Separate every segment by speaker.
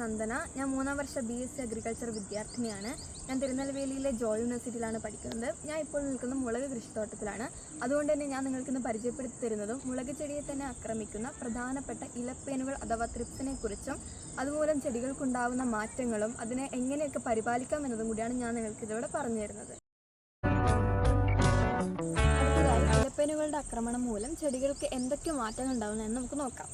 Speaker 1: നന്ദന. ഞാൻ 3ാം വർഷ BSc agriculture വിദ്യാർത്ഥിനിയാണ്. ഞാൻ തിരുനെൽവേലിയിലെ ജോയ് യൂണിവേഴ്സിറ്റിയിലാണ് പഠിക്കുന്നത്. ഞാൻ ഇപ്പോൾ നിൽക്കുന്ന മുളക് കൃഷിത്തോട്ടത്തിലാണ്. അതുകൊണ്ട് തന്നെ ഞാൻ നിങ്ങൾക്കിന്ന് പരിചയപ്പെടുത്തി തരുന്നതും മുളക് ചെടിയെ തന്നെ ആക്രമിക്കുന്ന പ്രധാനപ്പെട്ട ഇലപ്പേനുകൾ അഥവാ ത്രിപ്സിനെ കുറിച്ചും അതുമൂലം ചെടികൾക്കുണ്ടാവുന്ന മാറ്റങ്ങളും അതിനെ എങ്ങനെയൊക്കെ പരിപാലിക്കാം എന്നതും കൂടിയാണ് ഞാൻ നിങ്ങൾക്കിതിലൂടെ പറഞ്ഞു തരുന്നത്. അടുത്തതായി ഇലപ്പേനുകളുടെ ആക്രമണം മൂലം ചെടികൾക്ക് എന്തൊക്കെ മാറ്റങ്ങൾ ഉണ്ടാവുന്നതെന്ന് നമുക്ക് നോക്കാം.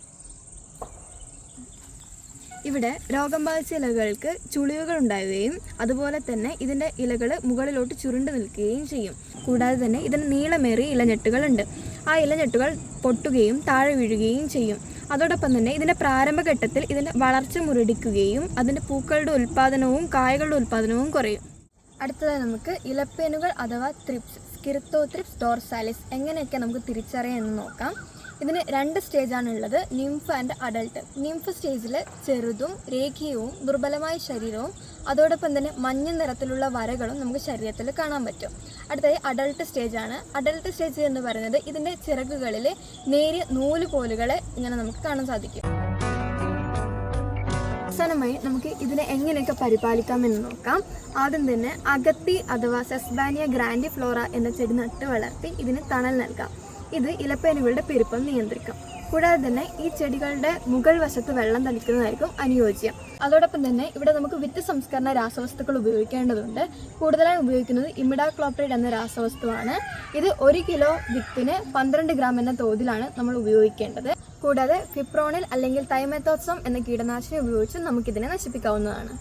Speaker 1: ഇവിടെ രോഗം ബാധിച്ച ഇലകൾക്ക് ചുളിവുകൾ ഉണ്ടാവുകയും അതുപോലെ തന്നെ ഇതിൻ്റെ ഇലകൾ മുകളിലോട്ട് ചുരുണ്ട് നിൽക്കുകയും ചെയ്യും. കൂടാതെ തന്നെ ഇതിന് നീളമേറിയ ഇലഞ്ഞെട്ടുകളുണ്ട്. ആ ഇലഞ്ഞെട്ടുകൾ പൊട്ടുകയും താഴെ വീഴുകയും ചെയ്യും. അതോടൊപ്പം തന്നെ ഇതിൻ്റെ പ്രാരംഭഘട്ടത്തിൽ ഇതിൻ്റെ വളർച്ച മുരടിക്കുകയും അതിൻ്റെ പൂക്കളുടെ ഉൽപ്പാദനവും കായകളുടെ ഉൽപ്പാദനവും കുറയും. അടുത്തതായി നമുക്ക് ഇലപ്പേനുകൾ അഥവാ ത്രിപ്സ്, സ്കിർത്തോത്രിപ്സ് ഡോർസാലിസ് എങ്ങനെയൊക്കെ നമുക്ക് തിരിച്ചറിയാം എന്ന് നോക്കാം. ഇതിന് 2 സ്റ്റേജാണുള്ളത്, നിംഫ് ആൻഡ് അഡൾട്ട്. നിംഫ് സ്റ്റേജിൽ ചെറുതും രേഖീയവും ദുർബലമായ ശരീരവും അതോടൊപ്പം തന്നെ മഞ്ഞ നിറത്തിലുള്ള വരകളും നമുക്ക് ശരീരത്തിൽ കാണാൻ പറ്റും. അടുത്തതായി അഡൾട്ട് സ്റ്റേജാണ്. അഡൾട്ട് സ്റ്റേജ് എന്ന് പറയുന്നത് ഇതിൻ്റെ ചിറകുകളിൽ നേരിയ നൂലുപോലുകളെ ഇങ്ങനെ നമുക്ക് കാണാൻ സാധിക്കും. അവസാനമായി നമുക്ക് ഇതിനെ എങ്ങനെയൊക്കെ പരിപാലിക്കാമെന്ന് നോക്കാം. ആദ്യം തന്നെ അഗത്തി അഥവാ സെസ്ബാനിയ ഗ്രാൻഡിഫ്ലോറ എന്ന ചെടി നട്ട് വളർത്തി ഇതിന് തണൽ നൽകാം. ഇത് ഇലപ്പേനുകളുടെ പെരുപ്പം നിയന്ത്രിക്കും. കൂടാതെ തന്നെ ഈ ചെടികളുടെ മുകൾ വശത്ത് വെള്ളം തളിക്കുന്നതായിരിക്കും അനുയോജ്യം. അതോടൊപ്പം തന്നെ ഇവിടെ നമുക്ക് വിത്ത് സംസ്കരണ രാസവസ്തുക്കൾ ഉപയോഗിക്കേണ്ടതുണ്ട്. കൂടുതലായി ഉപയോഗിക്കുന്നത് ഇമിഡാക്ലോപ്രിഡ് എന്ന രാസവസ്തുവാണ്. ഇത് 1 കിലോ വിത്തിന് 12 ഗ്രാം എന്ന തോതിലാണ് നമ്മൾ ഉപയോഗിക്കേണ്ടത്. കൂടാതെ ഫിപ്രോണിൽ അല്ലെങ്കിൽ തൈമെത്തോക്സം എന്ന കീടനാശിനി ഉപയോഗിച്ച് നമുക്കിതിനെ നശിപ്പിക്കാവുന്നതാണ്.